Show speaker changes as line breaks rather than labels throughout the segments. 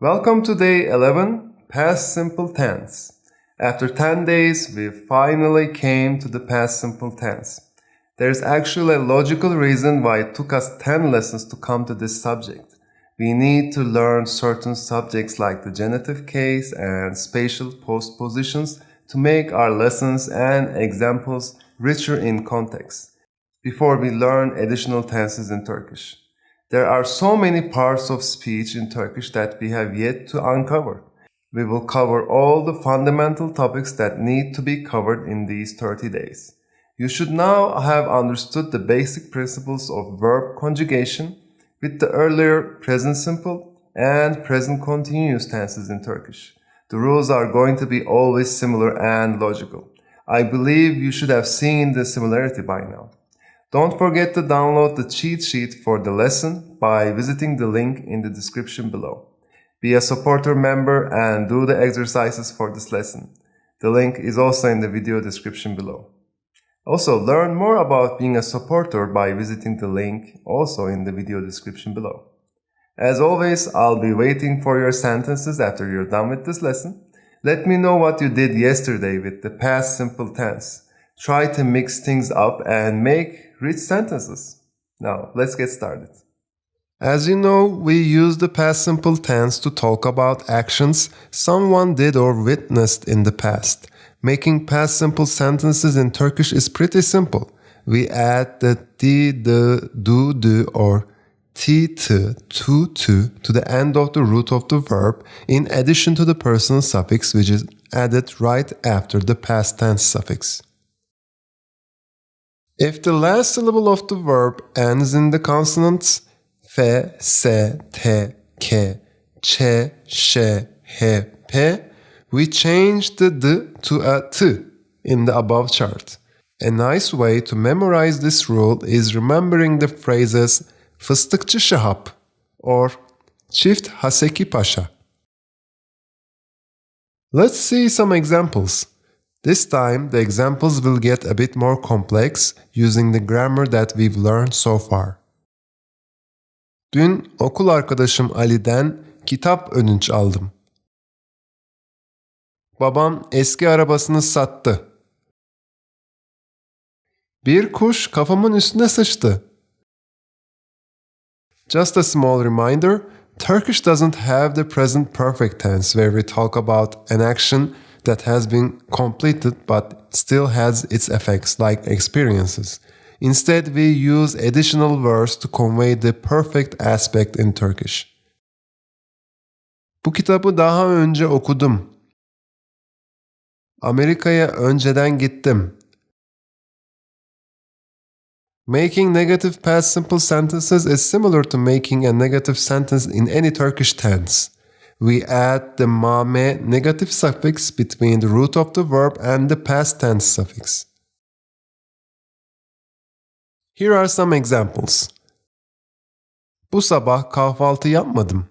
Welcome to day 11, past simple tense. After 10 days, we finally came to the past simple tense. There's actually a logical reason why it took us 10 lessons to come to this subject. We need to learn certain subjects like the genitive case and spatial post positions to make our lessons and examples richer in context before we learn additional tenses in Turkish. There are so many parts of speech in Turkish that we have yet to uncover. We will cover all the fundamental topics that need to be covered in these 30 days. You should now have understood the basic principles of verb conjugation with the earlier present simple and present continuous tenses in Turkish. The rules are going to be always similar and logical. I believe you should have seen the similarity by now. Don't forget to download the cheat sheet for the lesson by visiting the link in the description below. Be a supporter member and do the exercises for this lesson. The link is also in the video description below. Also, learn more about being a supporter by visiting the link also in the video description below. As always, I'll be waiting for your sentences after you're done with this lesson. Let me know what you did yesterday with the past simple tense. Try to mix things up and make rich sentences. Now, let's get started. As you know, we use the past simple tense to talk about actions someone did or witnessed in the past. Making past simple sentences in Turkish is pretty simple. We add the di, the, do, or ti, to the end of the root of the verb in addition to the personal suffix which is added right after the past tense suffix. If the last syllable of the verb ends in the consonants fe, se, te, ke, che, she, he, pe, we change the d to a t in the above chart. A nice way to memorize this rule is remembering the phrases fıstıkçı Şahap or çift Haseki Paşa. Let's see some examples. This time, the examples will get a bit more complex using the grammar that we've learned so far. Dün okul arkadaşım Ali'den kitap ödünç aldım. Babam eski arabasını sattı. Bir kuş kafamın üstüne sıçtı. Just a small reminder, Turkish doesn't have the present perfect tense where we talk about an action that has been completed but still has its effects like experiences. Instead, we use additional verbs to convey the perfect aspect in Turkish. Bu kitabı daha önce okudum. Amerika'ya önceden gittim. Making negative past simple sentences is similar to making a negative sentence in any Turkish tense. We add the mame negative suffix between the root of the verb and the past tense suffix. Here are some examples. Bu sabah kahvaltı yapmadım.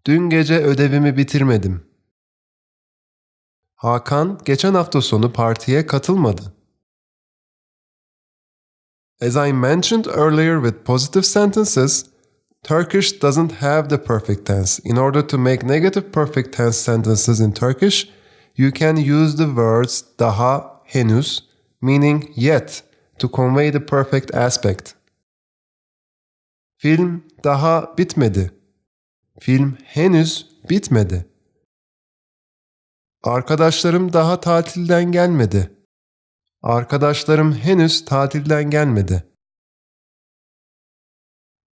Dün gece ödevimi bitirmedim. Hakan geçen hafta sonu partiye katılmadı. As I mentioned earlier with positive sentences, Turkish doesn't have the perfect tense. In order to make negative perfect tense sentences in Turkish, you can use the words daha, henüz, meaning yet, to convey the perfect aspect. Film daha bitmedi. Film henüz bitmedi. Arkadaşlarım daha tatilden gelmedi. Arkadaşlarım henüz tatilden gelmedi.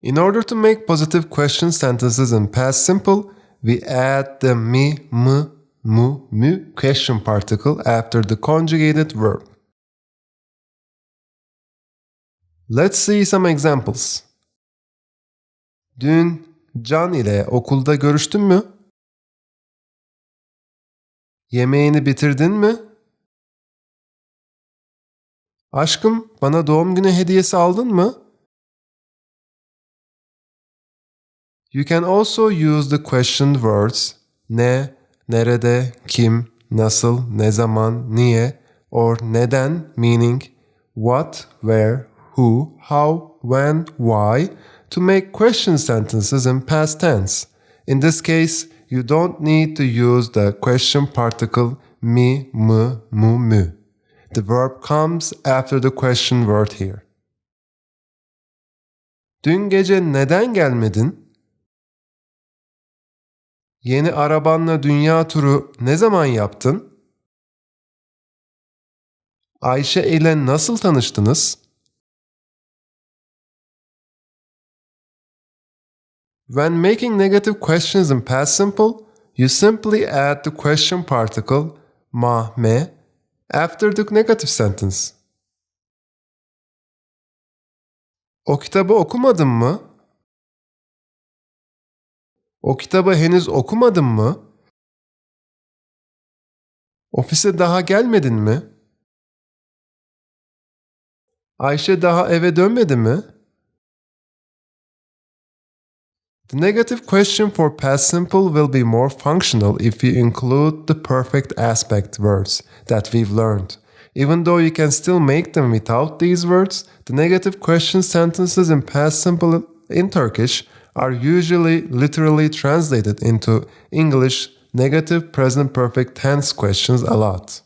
In order to make positive question sentences in past simple, we add the mi, mu question particle after the conjugated verb. Let's see some examples. Dün Can ile okulda görüştün mü? Yemeğini bitirdin mi? Aşkım, bana doğum günü hediyesi aldın mı? You can also use the question words ne, nerede, kim, nasıl, ne zaman, niye, or neden, meaning what, where, who, how, when, why, to make question sentences in past tense. In this case, you don't need to use the question particle mi, mı, mu, mü. The verb comes after the question word here. Dün gece neden gelmedin? Yeni arabanla dünya turu ne zaman yaptın? Ayşe ile nasıl tanıştınız? When making negative questions in past simple, you simply add the question particle ma, me after the negative sentence. O kitabı okumadın mı? O kitabı henüz okumadın mı? Ofise daha gelmedin mi? Ayşe daha eve dönmedi mi? The negative question for past simple will be more functional if you include the perfect aspect words that we've learned. Even though you can still make them without these words, the negative question sentences in past simple in Turkish are usually literally translated into English negative present perfect tense questions a lot.